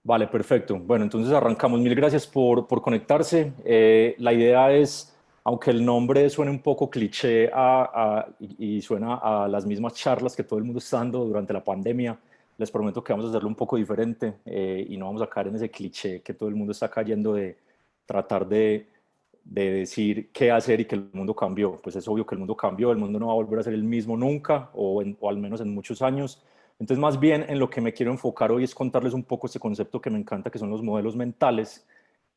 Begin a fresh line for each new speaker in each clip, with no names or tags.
Vale, perfecto. Bueno, entonces arrancamos. Mil gracias por conectarse. La idea es, aunque el nombre suene un poco cliché y suena a las mismas charlas que todo el mundo está dando durante la pandemia, les prometo que vamos a hacerlo un poco diferente y no vamos a caer en ese cliché que todo el mundo está cayendo de tratar de decir qué hacer y que el mundo cambió. Pues es obvio que el mundo cambió, el mundo no va a volver a ser el mismo nunca o al menos en muchos años. Entonces, más bien en lo que me quiero enfocar hoy es contarles un poco este concepto que me encanta, que son los modelos mentales,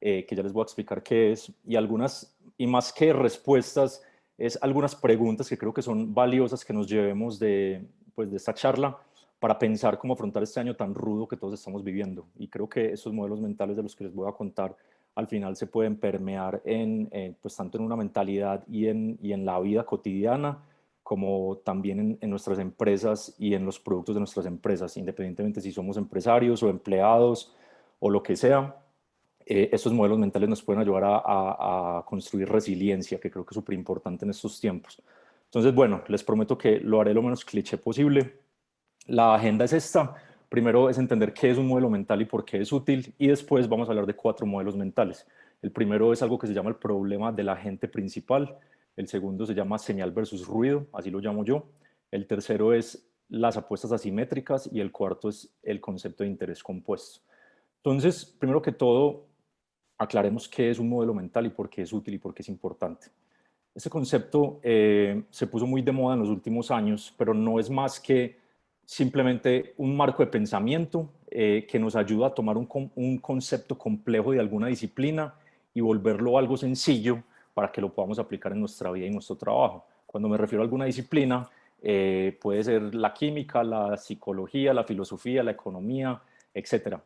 que ya les voy a explicar qué es, y algunas, y más que respuestas, es algunas preguntas que creo que son valiosas que nos llevemos pues, de esta charla para pensar cómo afrontar este año tan rudo que todos estamos viviendo. Y creo que esos modelos mentales de los que les voy a contar al final se pueden permear pues tanto en una mentalidad y en la vida cotidiana, como también en nuestras empresas y en los productos de nuestras empresas, independientemente si somos empresarios o empleados o lo que sea. Estos modelos mentales nos pueden ayudar a construir resiliencia, que creo que es súper importante en estos tiempos. Entonces, bueno, les prometo que lo haré lo menos cliché posible. La agenda es esta. Primero es entender qué es un modelo mental y por qué es útil, y después vamos a hablar de 4 modelos mentales. El primero es algo que se llama el problema del agente principal, el segundo se llama señal versus ruido, así lo llamo yo, el tercero es las apuestas asimétricas y el cuarto es el concepto de interés compuesto. Entonces, primero que todo, aclaremos qué es un modelo mental y por qué es útil y por qué es importante. Este concepto se puso muy de moda en los últimos años, pero no es más que simplemente un marco de pensamiento que nos ayuda a tomar un concepto complejo de alguna disciplina y volverlo algo sencillo para que lo podamos aplicar en nuestra vida y nuestro trabajo. Cuando me refiero a alguna disciplina, puede ser la química, la psicología, la filosofía, la economía, etcétera.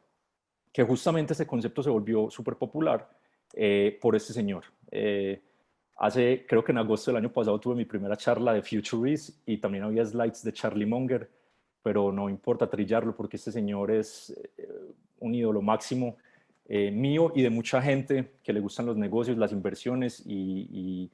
Que justamente este concepto se volvió súper popular por este señor. Creo que en agosto del año pasado tuve mi primera charla de Futurist y también había slides de Charlie Munger, pero no importa trillarlo porque este señor es un ídolo máximo mío y de mucha gente que le gustan los negocios, las inversiones y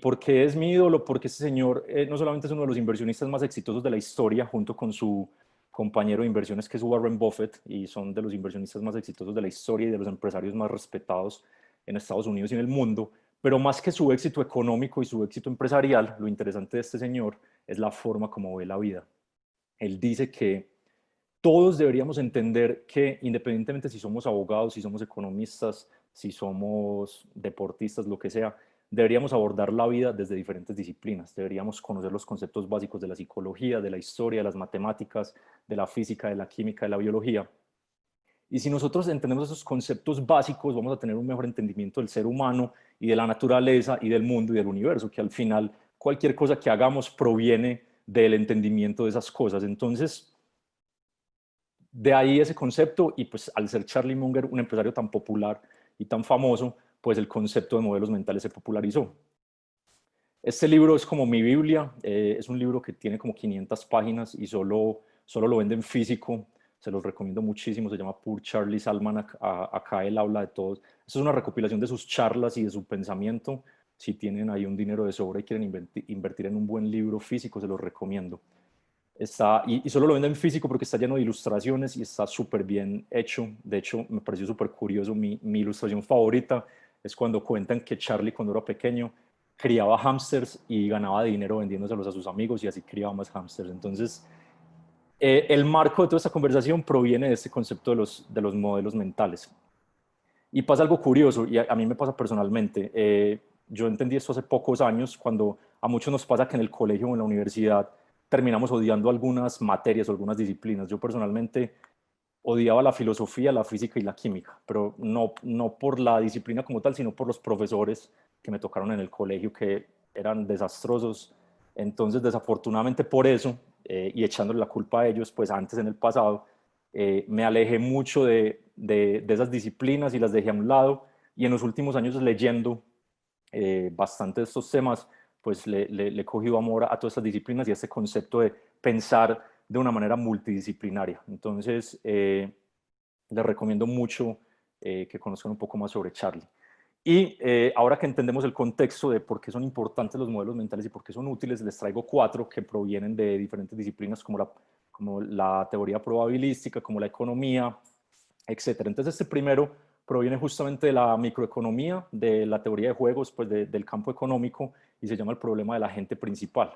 ¿por qué es mi ídolo? Porque este señor no solamente es uno de los inversionistas más exitosos de la historia, junto con su compañero de inversiones que es Warren Buffett, y son de los inversionistas más exitosos de la historia y de los empresarios más respetados en Estados Unidos y en el mundo, pero más que su éxito económico y su éxito empresarial, lo interesante de este señor es la forma como ve la vida. Él dice que todos deberíamos entender que independientemente si somos abogados, si somos economistas, si somos deportistas, lo que sea, deberíamos abordar la vida desde diferentes disciplinas. Deberíamos conocer los conceptos básicos de la psicología, de la historia, de las matemáticas, de la física, de la química, de la biología. Y si nosotros entendemos esos conceptos básicos, vamos a tener un mejor entendimiento del ser humano y de la naturaleza y del mundo y del universo, que al final cualquier cosa que hagamos proviene del entendimiento de esas cosas. Entonces, de ahí ese concepto y pues al ser Charlie Munger un empresario tan popular y tan famoso, pues el concepto de modelos mentales se popularizó. Este libro es como mi Biblia, es un libro que tiene como 500 páginas y solo lo venden físico, se los recomiendo muchísimo, se llama Poor Charlie's Almanac, acá él habla de todo. Esto es una recopilación de sus charlas y de su pensamiento. Si tienen ahí un dinero de sobra y quieren invertir en un buen libro físico, se los recomiendo. Y solo lo venden físico porque está lleno de ilustraciones y está súper bien hecho. De hecho, me pareció súper curioso. Mi ilustración favorita es cuando cuentan que Charlie, cuando era pequeño, criaba hámsters y ganaba dinero vendiéndoselos a sus amigos y así criaba más hámsters. Entonces, el marco de toda esta conversación proviene de este concepto de los modelos mentales. Y pasa algo curioso, y a mí me pasa personalmente. Yo entendí esto hace pocos años, cuando a muchos nos pasa que en el colegio o en la universidad terminamos odiando algunas materias o algunas disciplinas. Yo personalmente odiaba la filosofía, la física y la química, pero no por la disciplina como tal, sino por los profesores que me tocaron en el colegio que eran desastrosos. Entonces, desafortunadamente por eso, y echándole la culpa a ellos, pues antes en el pasado, me alejé mucho de esas disciplinas y las dejé a un lado. Y en los últimos años leyendo bastante de estos temas, pues le he cogido amor a todas estas disciplinas y a este concepto de pensar de una manera multidisciplinaria. Entonces, les recomiendo mucho que conozcan un poco más sobre Charlie. Y ahora que entendemos el contexto de por qué son importantes los modelos mentales y por qué son útiles, les traigo 4 que provienen de diferentes disciplinas como la teoría probabilística, como la economía, etcétera. Entonces este primero proviene justamente de la microeconomía, de la teoría de juegos, pues del campo económico, y se llama el problema del agente principal.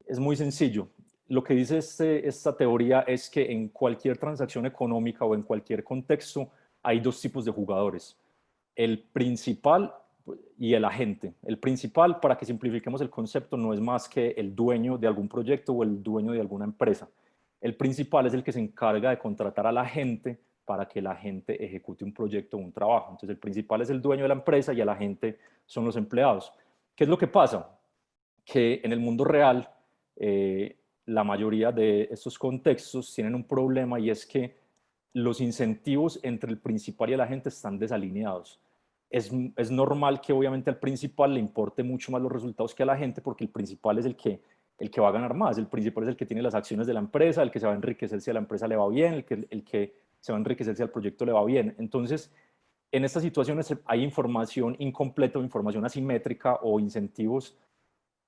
Es muy sencillo. Lo que dice esta teoría es que en cualquier transacción económica o en cualquier contexto hay dos tipos de jugadores: el principal y el agente. El principal, para que simplifiquemos el concepto, no es más que el dueño de algún proyecto o el dueño de alguna empresa. El principal es el que se encarga de contratar a la gente para que la gente ejecute un proyecto o un trabajo. Entonces el principal es el dueño de la empresa y el agente son los empleados. ¿Qué es lo que pasa? Que en el mundo real la mayoría de estos contextos tienen un problema, y es que los incentivos entre el principal y el agente están desalineados. Es normal que obviamente al principal le importe mucho más los resultados que a la gente, porque el principal es el que va a ganar más, el principal es el que tiene las acciones de la empresa, el que se va a enriquecer si a la empresa le va bien, el que se va a enriquecer si al proyecto le va bien. Entonces, en estas situaciones hay información incompleta o información asimétrica o incentivos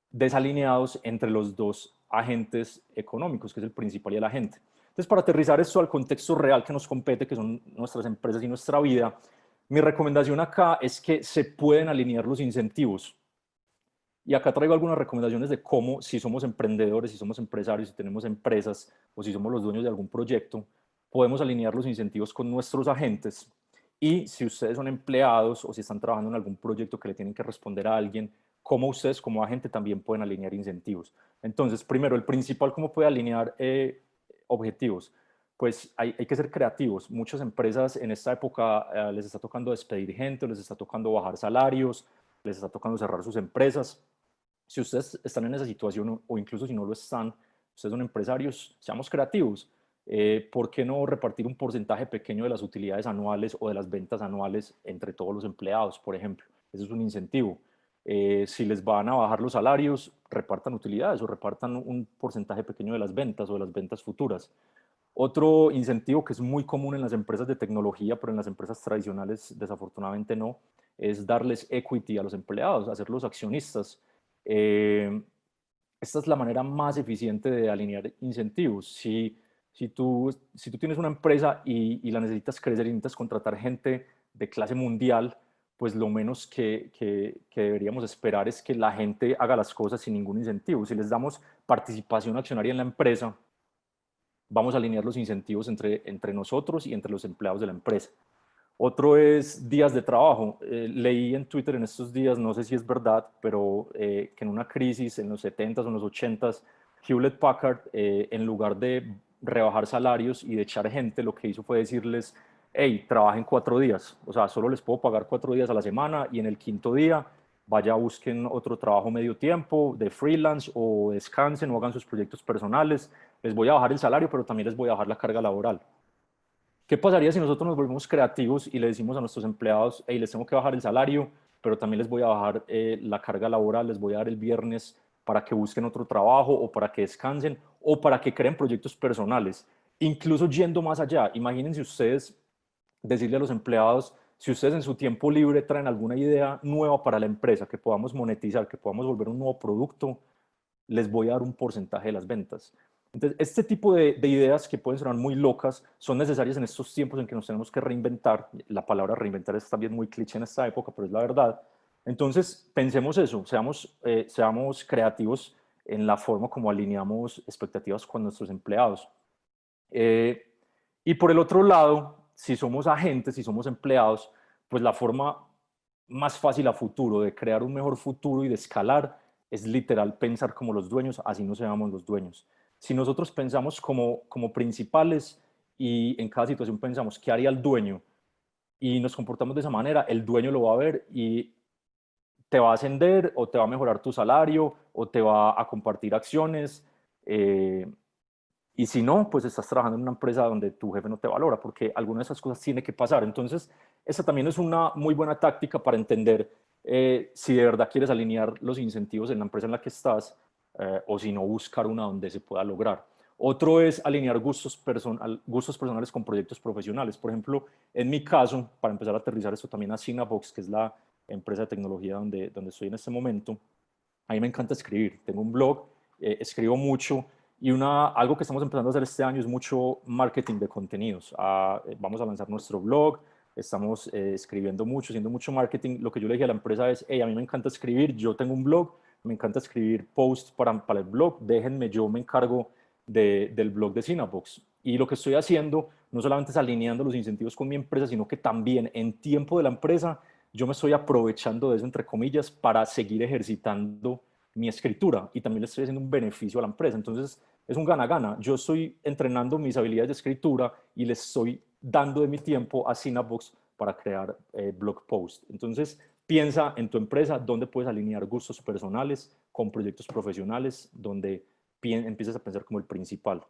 desalineados entre los dos agentes económicos, que es el principal y el agente. Entonces, para aterrizar esto al contexto real que nos compete, que son nuestras empresas y nuestra vida, mi recomendación acá es que se pueden alinear los incentivos. Y acá traigo algunas recomendaciones de cómo, si somos emprendedores, si somos empresarios, si tenemos empresas o si somos los dueños de algún proyecto, podemos alinear los incentivos con nuestros agentes. Y si ustedes son empleados o si están trabajando en algún proyecto que le tienen que responder a alguien, cómo ustedes como agente también pueden alinear incentivos. Entonces, primero, el principal, ¿cómo puede alinear objetivos? Pues hay que ser creativos. Muchas empresas en esta época les está tocando despedir gente, les está tocando bajar salarios, les está tocando cerrar sus empresas. Si ustedes están en esa situación o incluso si no lo están, ustedes son empresarios, seamos creativos. ¿Por qué no repartir un porcentaje pequeño de las utilidades anuales o de las ventas anuales entre todos los empleados, por ejemplo? Eso es un incentivo. Si les van a bajar los salarios, repartan utilidades o repartan un porcentaje pequeño de las ventas o de las ventas futuras. Otro incentivo que es muy común en las empresas de tecnología, pero en las empresas tradicionales desafortunadamente no, es darles equity a los empleados, hacerlos accionistas. Eh, Esta es la manera más eficiente de alinear incentivos. Si tú tienes una empresa y la necesitas crecer y necesitas contratar gente de clase mundial, pues lo menos que deberíamos esperar es que la gente haga las cosas sin ningún incentivo. Si les damos participación accionaria en la empresa, vamos a alinear los incentivos entre nosotros y entre los empleados de la empresa. Otro es días de trabajo. Leí en Twitter en estos días, no sé si es verdad, pero que en una crisis en los 70s o en los 80s, Hewlett Packard, en lugar de rebajar salarios y de echar gente, lo que hizo fue decirles: hey, trabajen 4 días, o sea, solo les puedo pagar 4 días a la semana, y en el quinto día vaya, busquen otro trabajo medio tiempo, de freelance, o descansen o hagan sus proyectos personales. Les voy a bajar el salario, pero también les voy a bajar la carga laboral. ¿Qué pasaría si nosotros nos volvemos creativos y le decimos a nuestros empleados: hey, les tengo que bajar el salario, pero también les voy a bajar la carga laboral, les voy a dar el viernes para que busquen otro trabajo o para que descansen o para que creen proyectos personales? Incluso yendo más allá, imagínense ustedes decirle a los empleados: si ustedes en su tiempo libre traen alguna idea nueva para la empresa que podamos monetizar, que podamos volver un nuevo producto, les voy a dar un porcentaje de las ventas. Entonces, este tipo de ideas que pueden sonar muy locas son necesarias en estos tiempos en que nos tenemos que reinventar. La palabra reinventar es también muy cliché en esta época, pero es la verdad. Entonces, pensemos eso, seamos creativos en la forma como alineamos expectativas con nuestros empleados. Eh, y por el otro lado, si somos agentes, si somos empleados, pues la forma más fácil a futuro de crear un mejor futuro y de escalar es literal pensar como los dueños, así no seamos los dueños. Si nosotros pensamos como principales y en cada situación pensamos qué haría el dueño y nos comportamos de esa manera, el dueño lo va a ver y te va a ascender o te va a mejorar tu salario o te va a compartir acciones. Y si no, pues estás trabajando en una empresa donde tu jefe no te valora, porque alguna de esas cosas tiene que pasar. Entonces, esa también es una muy buena táctica para entender si de verdad quieres alinear los incentivos en la empresa en la que estás, o si no, buscar una donde se pueda lograr. Otro es alinear gustos personales con proyectos profesionales. Por ejemplo, en mi caso, para empezar a aterrizar esto también a Cinabox, que es la empresa de tecnología donde estoy en este momento, a mí me encanta escribir. Tengo un blog, escribo mucho, Y algo que estamos empezando a hacer este año es mucho marketing de contenidos. Vamos a lanzar nuestro blog, estamos escribiendo mucho, haciendo mucho marketing. Lo que yo le dije a la empresa es, hey, a mí me encanta escribir, yo tengo un blog, me encanta escribir posts para el blog, déjenme, yo me encargo del blog de Cinebox. Y lo que estoy haciendo no solamente es alineando los incentivos con mi empresa, sino que también en tiempo de la empresa yo me estoy aprovechando de eso, entre comillas, para seguir ejercitando mi escritura y también le estoy haciendo un beneficio a la empresa. Entonces, es un gana-gana. Yo estoy entrenando mis habilidades de escritura y le estoy dando de mi tiempo a Cinebox para crear blog posts. Entonces, piensa en tu empresa dónde puedes alinear gustos personales con proyectos profesionales, donde empiezas a pensar como el principal.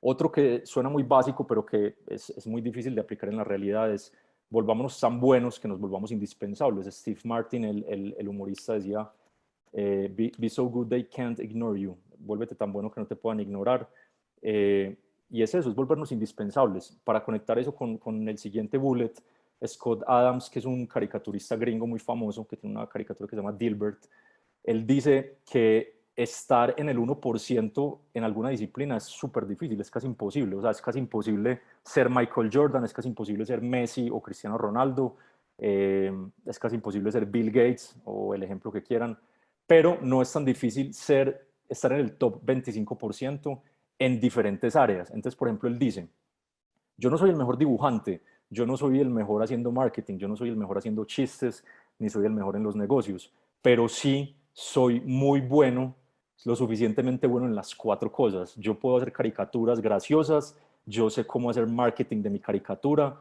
Otro que suena muy básico, pero que es muy difícil de aplicar en la realidad es volvámonos tan buenos que nos volvamos indispensables. Steve Martin, el humorista, decía, be so good they can't ignore you. Vuélvete tan bueno que no te puedan ignorar. Y es eso, es volvernos indispensables. Para conectar eso con el siguiente bullet, Scott Adams, que es un caricaturista gringo muy famoso, que tiene una caricatura que se llama Dilbert, él dice que estar en el 1% en alguna disciplina es súper difícil, es casi imposible. O sea, es casi imposible ser Michael Jordan, es casi imposible ser Messi o Cristiano Ronaldo, es casi imposible ser Bill Gates o el ejemplo que quieran, pero no es tan difícil estar en el top 25% en diferentes áreas. Entonces, por ejemplo, él dice, yo no soy el mejor dibujante, yo no soy el mejor haciendo marketing, yo no soy el mejor haciendo chistes, ni soy el mejor en los negocios, pero sí soy muy bueno, lo suficientemente bueno en las 4 cosas. Yo puedo hacer caricaturas graciosas, yo sé cómo hacer marketing de mi caricatura,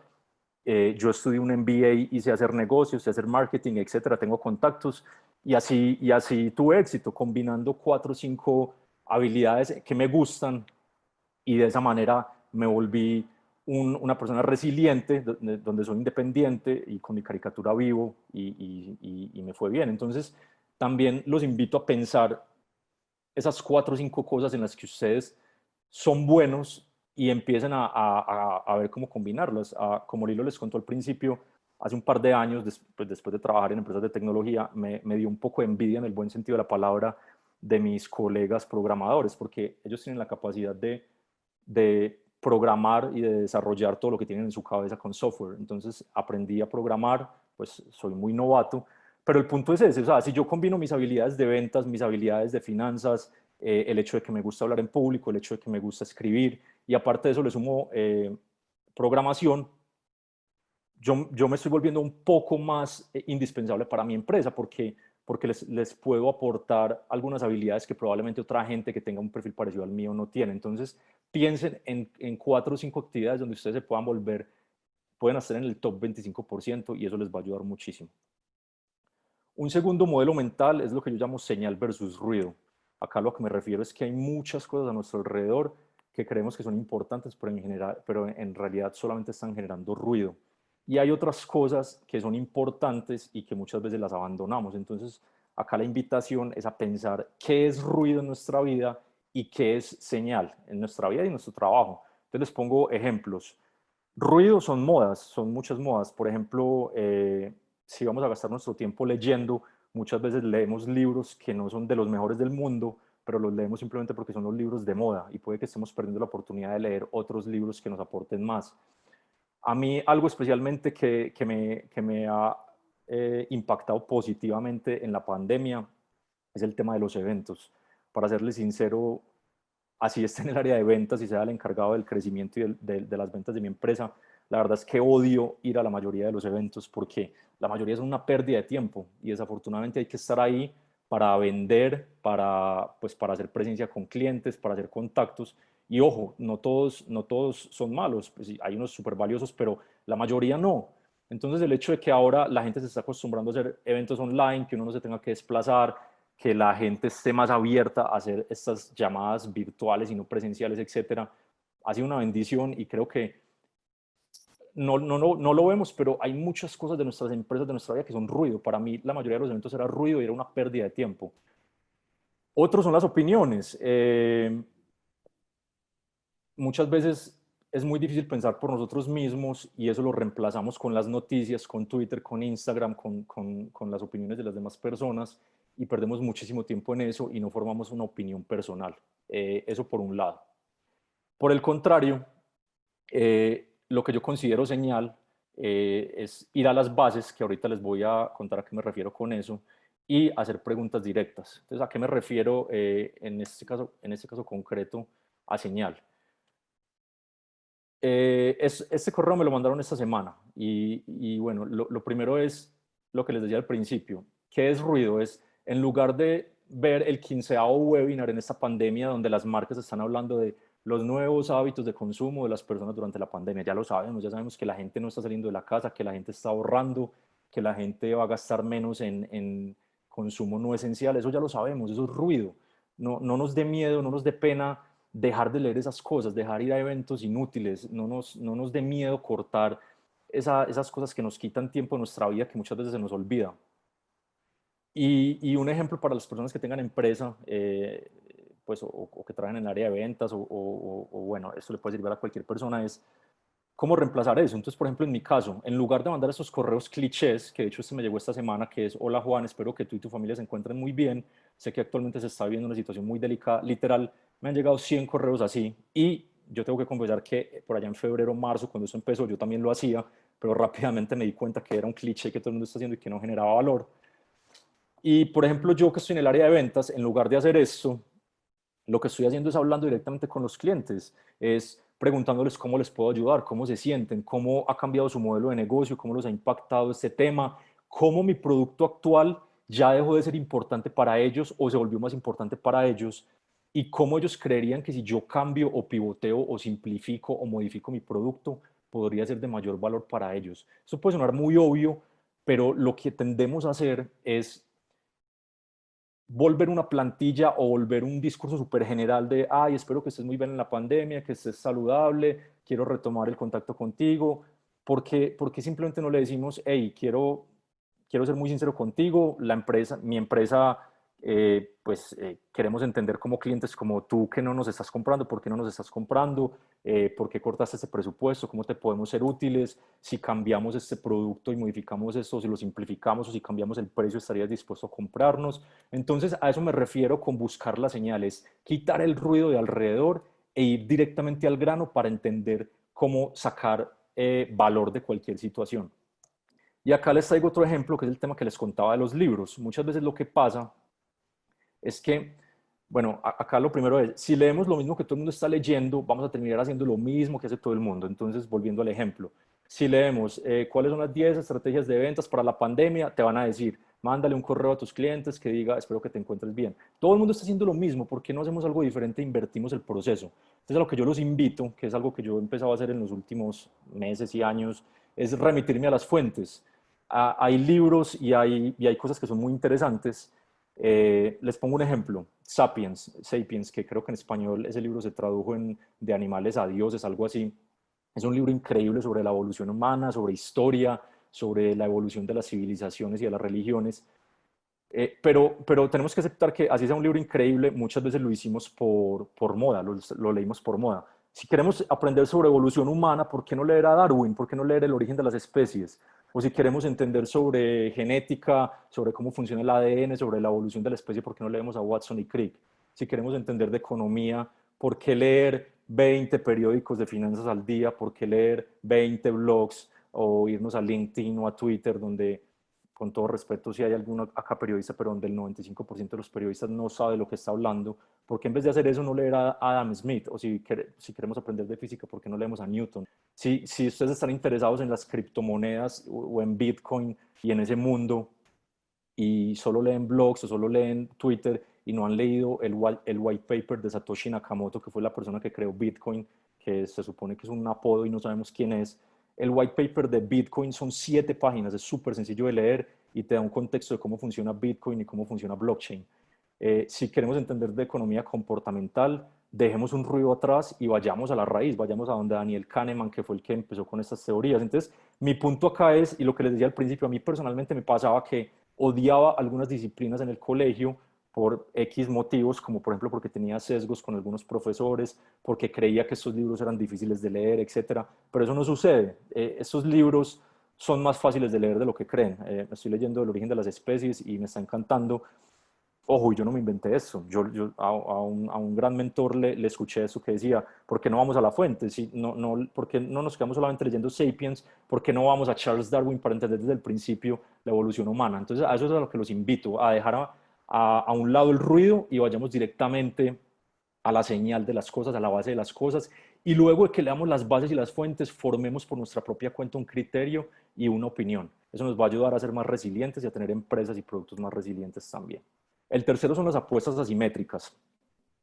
yo estudié un MBA y sé hacer negocios, sé hacer marketing, etcétera, tengo contactos y así tuve éxito combinando 4 o 5 habilidades que me gustan y de esa manera me volví una persona resiliente, donde soy independiente y con mi caricatura vivo y me fue bien. Entonces, también los invito a pensar esas 4 o 5 cosas en las que ustedes son buenos y empiecen a ver cómo combinarlas. Como Lilo les contó al principio, hace un par de años, después de trabajar en empresas de tecnología, me dio un poco de envidia en el buen sentido de la palabra de mis colegas programadores, porque ellos tienen la capacidad de programar y de desarrollar todo lo que tienen en su cabeza con software. Entonces aprendí a programar, pues soy muy novato, pero el punto es ese, o sea, si yo combino mis habilidades de ventas, mis habilidades de finanzas, el hecho de que me gusta hablar en público, el hecho de que me gusta escribir, y aparte de eso le sumo programación, yo me estoy volviendo un poco más indispensable para mi empresa porque les puedo aportar algunas habilidades que probablemente otra gente que tenga un perfil parecido al mío no tiene. Entonces, piensen en 4 o 5 actividades donde ustedes se pueden hacer en el top 25% y eso les va a ayudar muchísimo. Un segundo modelo mental es lo que yo llamo señal versus ruido. Acá lo que me refiero es que hay muchas cosas a nuestro alrededor que creemos que son importantes, pero en realidad solamente están generando ruido. Y hay otras cosas que son importantes y que muchas veces las abandonamos. Entonces, acá la invitación es a pensar qué es ruido en nuestra vida y qué es señal en nuestra vida y en nuestro trabajo. Entonces, les pongo ejemplos. Ruido son muchas modas. Por ejemplo, si vamos a gastar nuestro tiempo leyendo, muchas veces leemos libros que no son de los mejores del mundo, pero los leemos simplemente porque son los libros de moda y puede que estemos perdiendo la oportunidad de leer otros libros que nos aporten más. A mí algo especialmente que me ha impactado positivamente en la pandemia es el tema de los eventos. Para serles sincero, así esté en el área de ventas y sea el encargado del crecimiento y de las ventas de mi empresa, la verdad es que odio ir a la mayoría de los eventos porque la mayoría es una pérdida de tiempo y desafortunadamente hay que estar ahí para vender, para hacer presencia con clientes, para hacer contactos. Y ojo, no todos son malos, pues sí, hay unos súper valiosos, pero la mayoría no. Entonces el hecho de que ahora la gente se está acostumbrando a hacer eventos online, que uno no se tenga que desplazar, que la gente esté más abierta a hacer estas llamadas virtuales y no presenciales, etcétera, ha sido una bendición y creo que no lo vemos, pero hay muchas cosas de nuestras empresas, de nuestra vida que son ruido. Para mí la mayoría de los eventos era ruido y era una pérdida de tiempo. Otros son las opiniones. Muchas veces es muy difícil pensar por nosotros mismos y eso lo reemplazamos con las noticias, con Twitter, con Instagram, con las opiniones de las demás personas y perdemos muchísimo tiempo en eso y no formamos una opinión personal. Eso por un lado. Por el contrario, lo que yo considero señal es ir a las bases, que ahorita les voy a contar a qué me refiero con eso, y hacer preguntas directas. Entonces, ¿a qué me refiero en este caso concreto a señal? Este correo me lo mandaron esta semana y bueno, lo primero es lo que les decía al principio. ¿Qué es ruido? Es en lugar de ver el 15º webinar en esta pandemia donde las marcas están hablando de los nuevos hábitos de consumo de las personas durante la pandemia. Ya lo sabemos, ya sabemos que la gente no está saliendo de la casa, que la gente está ahorrando, que la gente va a gastar menos en consumo no esencial. Eso ya lo sabemos, eso es ruido. No nos dé miedo, no nos dé pena dejar de leer esas cosas, dejar ir a eventos inútiles, no nos dé miedo cortar esas cosas que nos quitan tiempo de nuestra vida que muchas veces se nos olvida. Y un ejemplo para las personas que tengan empresa, pues, o que trabajen en el área de ventas, o bueno, esto le puede servir a cualquier persona, es cómo reemplazar eso. Entonces, por ejemplo, en mi caso, en lugar de mandar esos correos clichés, que de hecho este me llegó esta semana, que es: hola Juan, espero que tú y tu familia se encuentren muy bien, sé que actualmente se está viviendo una situación muy delicada, literal, me han llegado 100 correos así, y yo tengo que confesar que por allá en febrero, marzo, cuando eso empezó, yo también lo hacía, pero rápidamente me di cuenta que era un cliché que todo el mundo está haciendo y que no generaba valor. Y, por ejemplo, yo que estoy en el área de ventas, en lugar de hacer esto, lo que estoy haciendo es hablando directamente con los clientes, es preguntándoles cómo les puedo ayudar, cómo se sienten, cómo ha cambiado su modelo de negocio, cómo los ha impactado este tema, cómo mi producto actual ya dejó de ser importante para ellos o se volvió más importante para ellos, y cómo ellos creerían que si yo cambio o pivoteo o simplifico o modifico mi producto, podría ser de mayor valor para ellos. Eso puede sonar muy obvio, pero lo que tendemos a hacer es volver una plantilla o volver un discurso súper general de: ay, espero que estés muy bien en la pandemia, que estés saludable, quiero retomar el contacto contigo. Porque simplemente no le decimos: hey, quiero ser muy sincero contigo, mi empresa, queremos entender como clientes como tú que no nos estás comprando, por qué no nos estás comprando, por qué cortaste este presupuesto, cómo te podemos ser útiles, si cambiamos este producto y modificamos esto, si lo simplificamos o si cambiamos el precio, ¿estarías dispuesto a comprarnos? Entonces, a eso me refiero con buscar las señales, quitar el ruido de alrededor e ir directamente al grano para entender cómo sacar valor de cualquier situación. Y acá les traigo otro ejemplo, que es el tema que les contaba de los libros. Muchas veces lo que pasa es que, bueno, acá lo primero es: si leemos lo mismo que todo el mundo está leyendo, vamos a terminar haciendo lo mismo que hace todo el mundo. Entonces, volviendo al ejemplo, si leemos cuáles son las 10 estrategias de ventas para la pandemia, te van a decir: mándale un correo a tus clientes que diga espero que te encuentres bien. Todo el mundo está haciendo lo mismo, ¿por qué no hacemos algo diferente e invertimos el proceso? Entonces, a lo que yo los invito, que es algo que yo he empezado a hacer en los últimos meses y años, es remitirme a las fuentes. Hay libros y hay cosas que son muy interesantes. Les pongo un ejemplo: Sapiens, que creo que en español ese libro se tradujo en De animales a dioses, algo así. Es un libro increíble sobre la evolución humana, sobre historia, sobre la evolución de las civilizaciones y de las religiones. Pero tenemos que aceptar que así sea un libro increíble, muchas veces lo hicimos por moda, lo leímos por moda. Si queremos aprender sobre evolución humana, ¿por qué no leer a Darwin? ¿Por qué no leer El origen de las especies? O si queremos entender sobre genética, sobre cómo funciona el ADN, sobre la evolución de la especie, ¿por qué no leemos a Watson y Crick? Si queremos entender de economía, ¿por qué leer 20 periódicos de finanzas al día? ¿Por qué leer 20 blogs o irnos a LinkedIn o a Twitter, donde, con todo respeto, si hay alguno acá periodista, pero donde el 95% de los periodistas no sabe lo que está hablando? Porque en vez de hacer eso, no leer a Adam Smith? O si queremos aprender de física, ¿por qué no leemos a Newton? Si ustedes están interesados en las criptomonedas o en Bitcoin y en ese mundo, y solo leen blogs o solo leen Twitter y no han leído el white paper de Satoshi Nakamoto, que fue la persona que creó Bitcoin, que se supone que es un apodo y no sabemos quién es. El white paper de Bitcoin son 7 páginas, es súper sencillo de leer y te da un contexto de cómo funciona Bitcoin y cómo funciona blockchain. Si queremos entender de economía comportamental, dejemos un ruido atrás y vayamos a la raíz, vayamos a donde Daniel Kahneman, que fue el que empezó con estas teorías. Entonces, mi punto acá es, y lo que les decía al principio, a mí personalmente me pasaba que odiaba algunas disciplinas en el colegio por X motivos, como por ejemplo porque tenía sesgos con algunos profesores, porque creía que estos libros eran difíciles de leer, etcétera. Pero eso no sucede. Estos libros son más fáciles de leer de lo que creen. Estoy leyendo El origen de las especies y me está encantando. Ojo, yo no me inventé eso. A un gran mentor le escuché eso que decía, ¿por qué no vamos a la fuente? Si, ¿por qué no nos quedamos solamente leyendo Sapiens? ¿Por qué no vamos a Charles Darwin para entender desde el principio la evolución humana? Entonces, a eso es a lo que los invito, a dejar a un lado el ruido y vayamos directamente a la señal de las cosas, a la base de las cosas, y luego de que leamos las bases y las fuentes, formemos por nuestra propia cuenta un criterio y una opinión. Eso nos va a ayudar a ser más resilientes y a tener empresas y productos más resilientes también. El tercero son las apuestas asimétricas.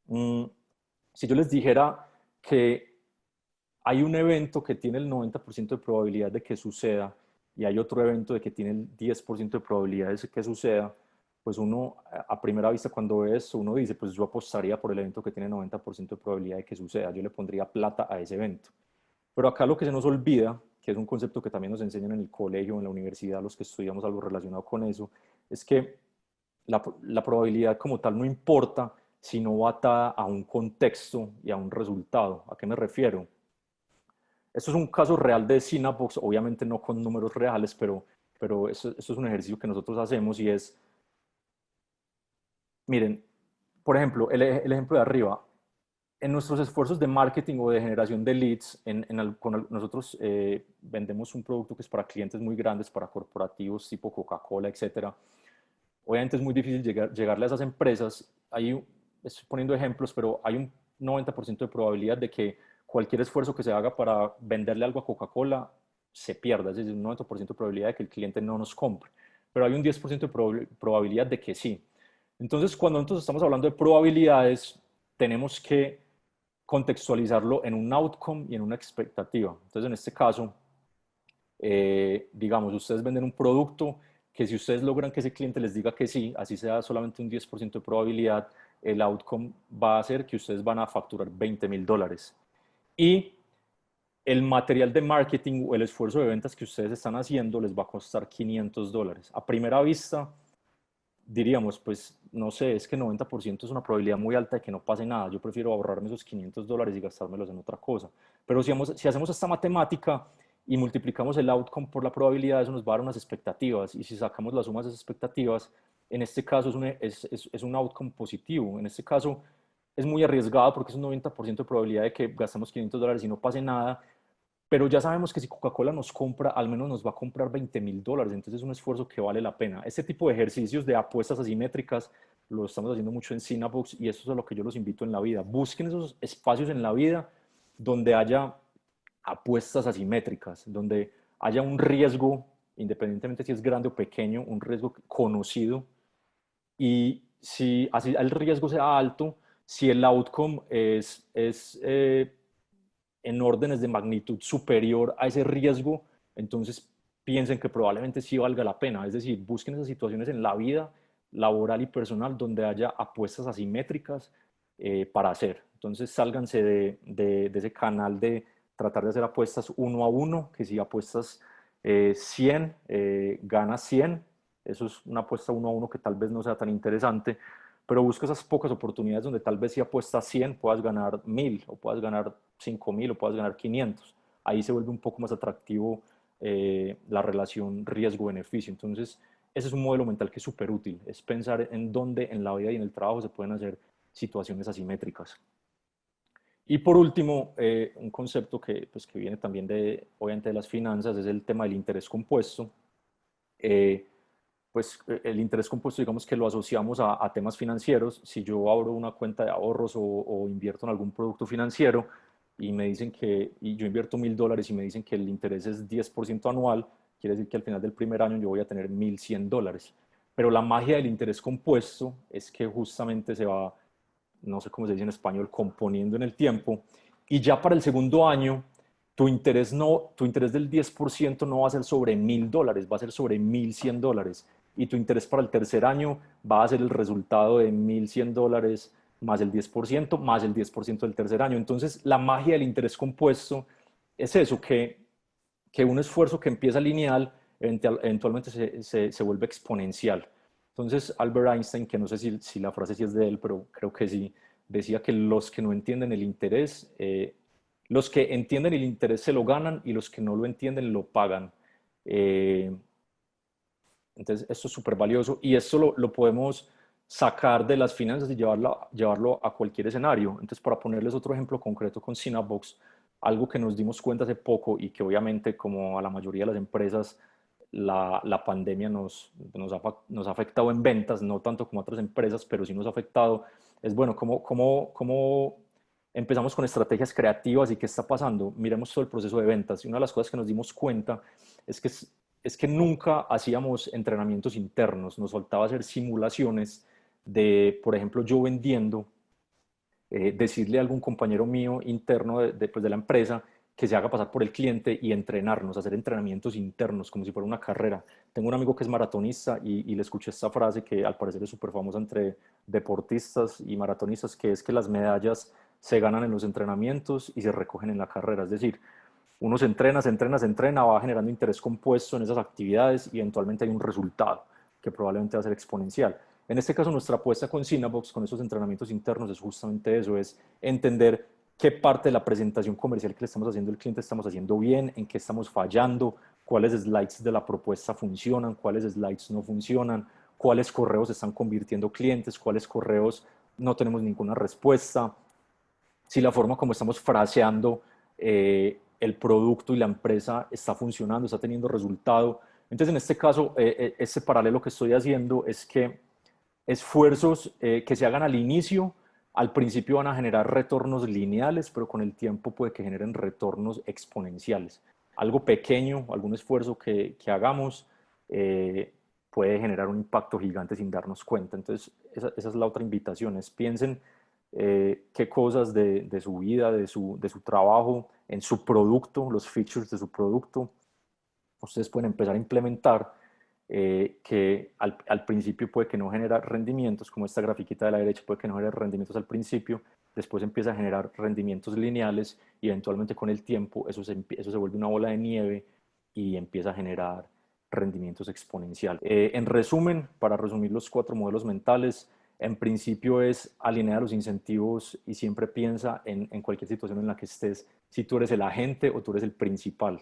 Si yo les dijera que hay un evento que tiene el 90% de probabilidad de que suceda y hay otro evento de que tiene el 10% de probabilidades de que suceda, pues uno a primera vista cuando ve eso, uno dice, pues yo apostaría por el evento que tiene 90% de probabilidad de que suceda, yo le pondría plata a ese evento. Pero acá lo que se nos olvida, que es un concepto que también nos enseñan en el colegio, en la universidad, los que estudiamos algo relacionado con eso, es que la probabilidad como tal no importa si no va atada a un contexto y a un resultado. ¿A qué me refiero? Esto es un caso real de Cinnabox, obviamente no con números reales, pero eso es un ejercicio que nosotros hacemos y es, miren, por ejemplo, el ejemplo de arriba, en nuestros esfuerzos de marketing o de generación de leads, nosotros vendemos un producto que es para clientes muy grandes, para corporativos tipo Coca-Cola, etcétera. Obviamente es muy difícil llegarle a esas empresas. Estoy poniendo ejemplos, pero hay un 90% de probabilidad de que cualquier esfuerzo que se haga para venderle algo a Coca-Cola se pierda. Es decir, un 90% de probabilidad de que el cliente no nos compre. Pero hay un 10% de probabilidad de que sí. Entonces, cuando nosotros estamos hablando de probabilidades, tenemos que contextualizarlo en un outcome y en una expectativa. Entonces, en este caso, digamos, ustedes venden un producto que si ustedes logran que ese cliente les diga que sí, así sea solamente un 10% de probabilidad, el outcome va a ser que ustedes van a facturar $20,000. Y el material de marketing o el esfuerzo de ventas que ustedes están haciendo les va a costar $500. A primera vista, diríamos, pues no sé, es que 90% es una probabilidad muy alta de que no pase nada. Yo prefiero ahorrarme esos $500 y gastármelos en otra cosa. Pero si hacemos esta matemática y multiplicamos el outcome por la probabilidad, eso nos va a dar unas expectativas. Y si sacamos la suma de esas expectativas, en este caso es un outcome positivo. En este caso es muy arriesgado porque es un 90% de probabilidad de que gastemos $500 y no pase nada, pero ya sabemos que si Coca-Cola nos compra, al menos nos va a comprar $20,000, entonces es un esfuerzo que vale la pena. Este tipo de ejercicios de apuestas asimétricas lo estamos haciendo mucho en Cinnabox y eso es a lo que yo los invito en la vida. Busquen esos espacios en la vida donde haya apuestas asimétricas, donde haya un riesgo, independientemente si es grande o pequeño, un riesgo conocido, y si así el riesgo sea alto, si el outcome es en órdenes de magnitud superior a ese riesgo, entonces piensen que probablemente sí valga la pena. Es decir, busquen esas situaciones en la vida laboral y personal donde haya apuestas asimétricas para hacer. Entonces sálganse de ese canal de tratar de hacer apuestas uno a uno, que si apuestas 100, ganas 100. Eso es una apuesta uno a uno que tal vez no sea tan interesante, pero busca esas pocas oportunidades donde tal vez si apuestas 100 puedas ganar 1,000 o puedas ganar 5,000 o puedas ganar 500. Ahí se vuelve un poco más atractivo la relación riesgo-beneficio. Entonces, ese es un modelo mental que es súper útil, es pensar en dónde en la vida y en el trabajo se pueden hacer situaciones asimétricas. Y por último, un concepto que viene también obviamente de las finanzas es el tema del interés compuesto. Eh, el interés compuesto, digamos que lo asociamos a temas financieros. Si yo abro una cuenta de ahorros o invierto en algún producto financiero y me dicen y yo invierto $1,000 y me dicen que el interés es 10% anual, quiere decir que al final del primer año yo voy a tener $1,100. Pero la magia del interés compuesto es que justamente se va, no sé cómo se dice en español, componiendo en el tiempo, y ya para el segundo año tu interés del 10% no va a ser sobre $1,000, va a ser sobre $1,100. Y tu interés para el tercer año va a ser el resultado de $1,100 más el 10% más el 10% del tercer año. Entonces, la magia del interés compuesto es eso, que un esfuerzo que empieza lineal eventualmente se vuelve exponencial. Entonces, Albert Einstein, que no sé si la frase sí es de él, pero creo que sí, decía que los que no entienden el interés, los que entienden el interés se lo ganan y los que no lo entienden lo pagan. Eh, entonces, esto es súper valioso y esto lo podemos sacar de las finanzas y llevarlo a cualquier escenario. Entonces, para ponerles otro ejemplo concreto con Synabox, algo que nos dimos cuenta hace poco y que obviamente como a la mayoría de las empresas la pandemia nos ha afectado en ventas, no tanto como otras empresas, pero sí nos ha afectado, es bueno, cómo empezamos con estrategias creativas y qué está pasando. Miremos todo el proceso de ventas y una de las cosas que nos dimos cuenta es que, es que nunca hacíamos entrenamientos internos, nos faltaba hacer simulaciones de, por ejemplo, yo vendiendo, decirle a algún compañero mío interno pues de la empresa que se haga pasar por el cliente y entrenarnos, hacer entrenamientos internos como si fuera una carrera. Tengo un amigo que es maratonista y le escuché esta frase que al parecer es súper famosa entre deportistas y maratonistas, que es que las medallas se ganan en los entrenamientos y se recogen en la carrera. Es decir, uno se entrena, va generando interés compuesto en esas actividades y eventualmente hay un resultado que probablemente va a ser exponencial. En este caso, nuestra apuesta con Synabox, con esos entrenamientos internos, es justamente eso, es entender qué parte de la presentación comercial que le estamos haciendo al cliente estamos haciendo bien, en qué estamos fallando, cuáles slides de la propuesta funcionan, cuáles slides no funcionan, cuáles correos se están convirtiendo clientes, cuáles correos no tenemos ninguna respuesta, si la forma como estamos fraseando el producto y la empresa está funcionando, está teniendo resultado. Entonces, en este caso, este paralelo que estoy haciendo es que esfuerzos que se hagan al inicio, al principio van a generar retornos lineales, pero con el tiempo puede que generen retornos exponenciales. Algo pequeño, algún esfuerzo que hagamos, puede generar un impacto gigante sin darnos cuenta. Entonces, esa es la otra invitación, es piensen qué cosas de su vida, de su trabajo, en su producto, los features de su producto, ustedes pueden empezar a implementar que al principio puede que no genere rendimientos, como esta grafiquita de la derecha puede que no genere rendimientos al principio, después empieza a generar rendimientos lineales y eventualmente con el tiempo eso se vuelve una bola de nieve y empieza a generar rendimientos exponenciales. En resumen, para resumir los 4 modelos mentales, en principio es alinear los incentivos y siempre piensa en cualquier situación en la que estés, si tú eres el agente o tú eres el principal.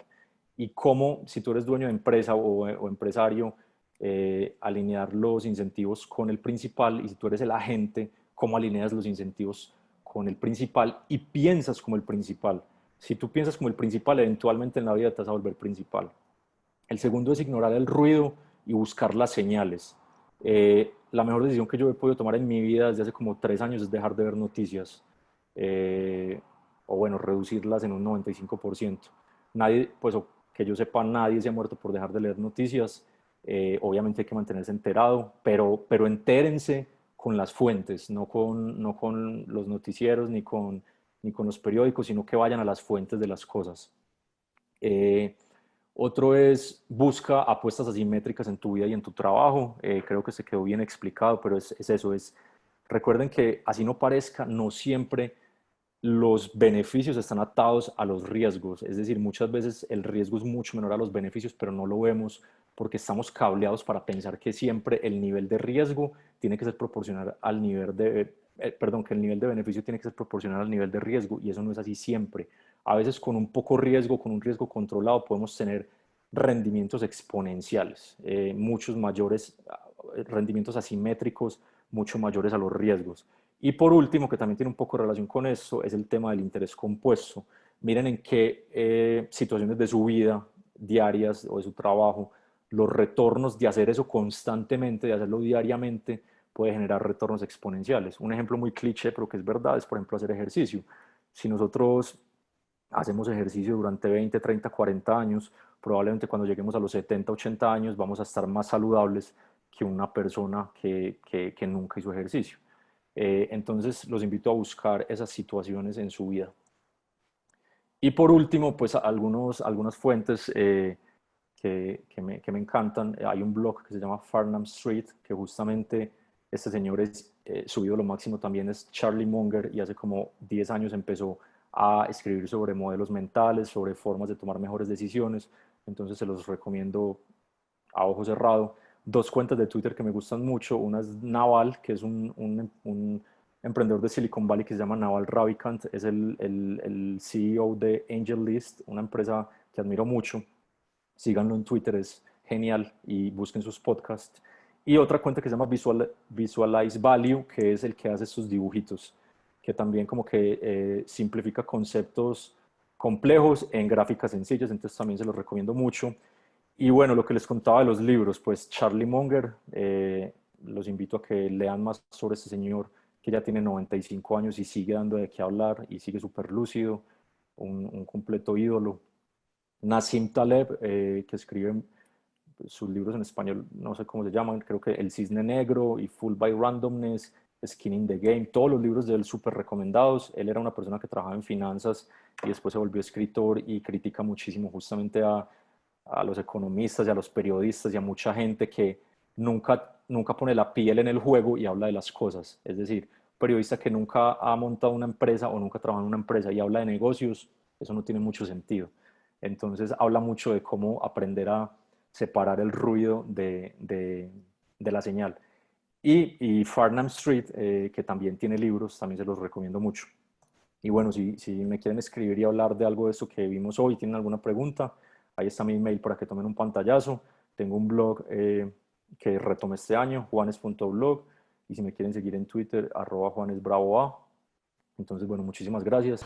Y cómo, si tú eres dueño de empresa o empresario, alinear los incentivos con el principal, y si tú eres el agente, cómo alineas los incentivos con el principal y piensas como el principal. Si tú piensas como el principal, eventualmente en la vida te vas a volver principal. El segundo es ignorar el ruido y buscar las señales. La mejor decisión que yo he podido tomar en mi vida desde hace como 3 años es dejar de ver noticias, eh, o bueno, reducirlas en un 95%. Nadie, pues que yo sepa, nadie se ha muerto por dejar de leer noticias. Obviamente hay que mantenerse enterado, pero entérense con las fuentes, no con los noticieros ni con los periódicos, sino que vayan a las fuentes de las cosas. Eh, Otro es busca apuestas asimétricas en tu vida y en tu trabajo. Creo que se quedó bien explicado, pero es eso, recuerden que así no parezca, no siempre los beneficios están atados a los riesgos. Es decir, muchas veces el riesgo es mucho menor a los beneficios, pero no lo vemos porque estamos cableados para pensar que siempre el nivel de riesgo tiene que ser proporcional al nivel perdón, que el nivel de beneficio tiene que ser proporcional al nivel de riesgo, y eso no es así siempre. A veces con un poco riesgo, con un riesgo controlado, podemos tener rendimientos exponenciales, muchos mayores rendimientos asimétricos, mucho mayores a los riesgos. Y por último, que también tiene un poco de relación con esto, es el tema del interés compuesto. Miren en qué situaciones de su vida diarias o de su trabajo, los retornos de hacer eso constantemente, de hacerlo diariamente, puede generar retornos exponenciales. Un ejemplo muy cliché, pero que es verdad, es por ejemplo hacer ejercicio. Si nosotros hacemos ejercicio durante 20, 30, 40 años, probablemente cuando lleguemos a los 70, 80 años vamos a estar más saludables que una persona que nunca hizo ejercicio. Entonces los invito a buscar esas situaciones en su vida. Y por último, pues algunas fuentes que me encantan. Hay un blog que se llama Farnham Street, que justamente este señor es, su ídolo máximo también es Charlie Munger, y hace como 10 años empezó a escribir sobre modelos mentales, sobre formas de tomar mejores decisiones. Entonces se los recomiendo a ojo cerrado. Dos cuentas de Twitter que me gustan mucho. Una es Naval, que es un emprendedor de Silicon Valley que se llama Naval Ravikant. Es el CEO de AngelList, una empresa que admiro mucho. Síganlo en Twitter, es genial, y busquen sus podcasts. Y otra cuenta que se llama Visualize Value, que es el que hace estos dibujitos, que también como que simplifica conceptos complejos en gráficas sencillas, entonces también se los recomiendo mucho. Y bueno, lo que les contaba de los libros, pues Charlie Munger, los invito a que lean más sobre este señor que ya tiene 95 años y sigue dando de qué hablar y sigue súper lúcido, un completo ídolo. Nassim Taleb, que escribe sus libros en español, no sé cómo se llaman, creo que El Cisne Negro y Full by Randomness, Skin in the Game, todos los libros de él súper recomendados. Él era una persona que trabajaba en finanzas y después se volvió escritor y critica muchísimo justamente a los economistas y a los periodistas y a mucha gente que nunca pone la piel en el juego y habla de las cosas. Es decir, un periodista que nunca ha montado una empresa o nunca trabaja en una empresa y habla de negocios, eso no tiene mucho sentido. Entonces habla mucho de cómo aprender a separar el ruido de la señal. Y Farnham Street, que también tiene libros, también se los recomiendo mucho. Y bueno, si me quieren escribir y hablar de algo de esto que vimos hoy, tienen alguna pregunta, ahí está mi email para que tomen un pantallazo. Tengo un blog que retomé este año, juanes.blog, y si me quieren seguir en Twitter, @juanesbravoa. Entonces, bueno, muchísimas gracias.